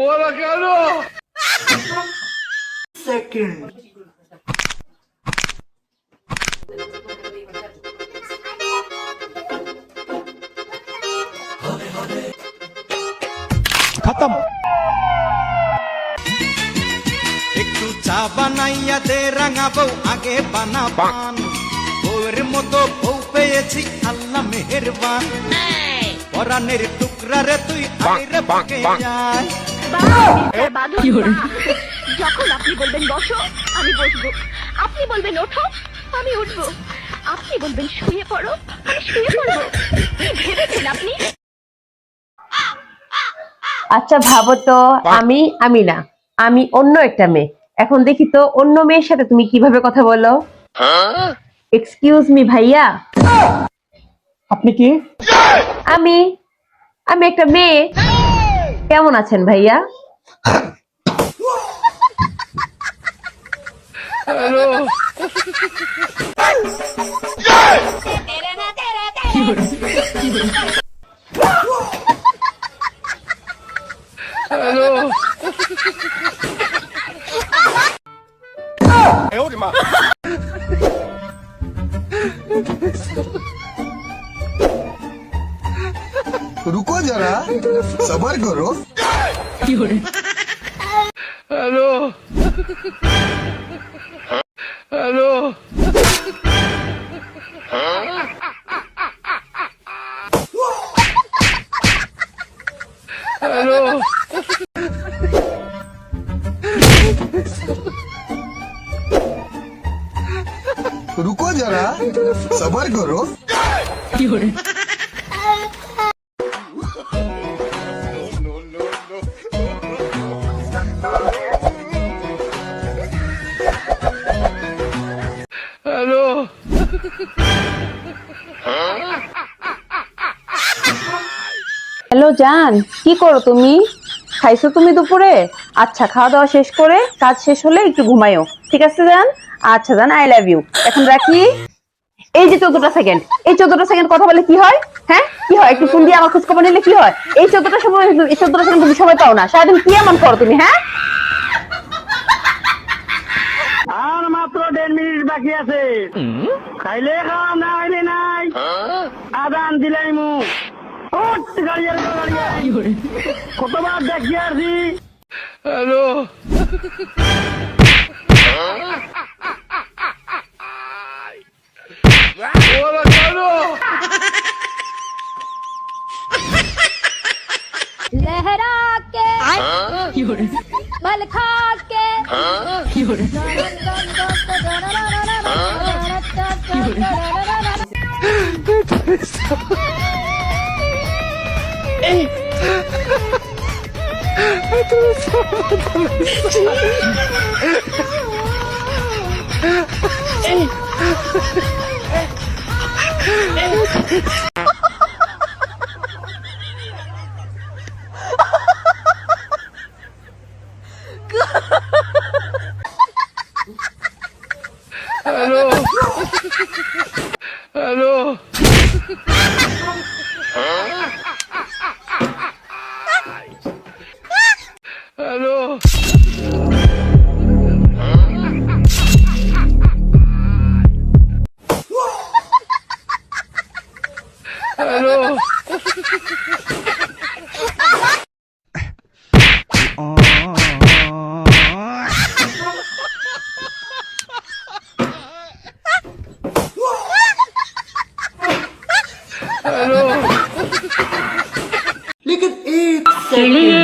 ওরা কেন সেকেন্ড खत्म। একটু চা বানাইয়া দে রাঙা বউ আগে বানা পান বউয়ের মতো বউ পেয়েছি আল্লাহ মেহেরবান পরানের টুকরা রে তুই আইরে পাকে যায় যখন আপনি বলবেন বসো আমি বসবো, আপনি বলবেন ওঠো আমি উঠবো, আপনি বলবেন শুয়ে পড়ো আমি শুয়ে পড়বো। কি ভেবেছেন আপনি? আচ্ছা ভাবো তো, আমি না, আমি অন্য একটা মেয়ে। এখন দেখি তো অন্য মেয়ের সাথে তুমি কিভাবে কথা বলো। এক্সকিউজ মি ভাইয়া, আপনি কি? আমি আমি একটা মেয়ে। কেমন আছেন ভাইয়া? হ্যালো হ্যালো रुको जरा सबर करो হ্যালো হ্যালো হ্যালো रुको जरा सबर करो হ্যালো হ্যালো জান, কি করো তুমি? খাইছো তুমি দুপুরে? আচ্ছা, খাওয়া দাওয়া শেষ করে কাজ শেষ হলে একটু ঘুমাইও, ঠিক আছে জান? আচ্ছা জান, আই লাভ ইউ। এখন রাখি। এই যে 14টা সেকেন্ড, এই 14টা সেকেন্ড কথা বলে কি হয়? হ্যাঁ কি হয়? একটু ফোন দিয়ে আমার খোঁজ খবর নিলে কি হয়? এই 14টা সময়, এই 14টা সেকেন্ড তুমি সময় পাও না। সারাদিন কি এমন করো তুমি? হ্যাঁ, আর মাত্র 1.5 মিনিট বাকি আছে। খাইলে খাওয়া, না খাইলে নাই। আদান দিলাই মু কতবার দেখি আসি। হ্যালো ওরা কেন लहरा के बल खा के হ্যালো হ্যালো হ্যালো হ্যালো लेकिन एक सेकंड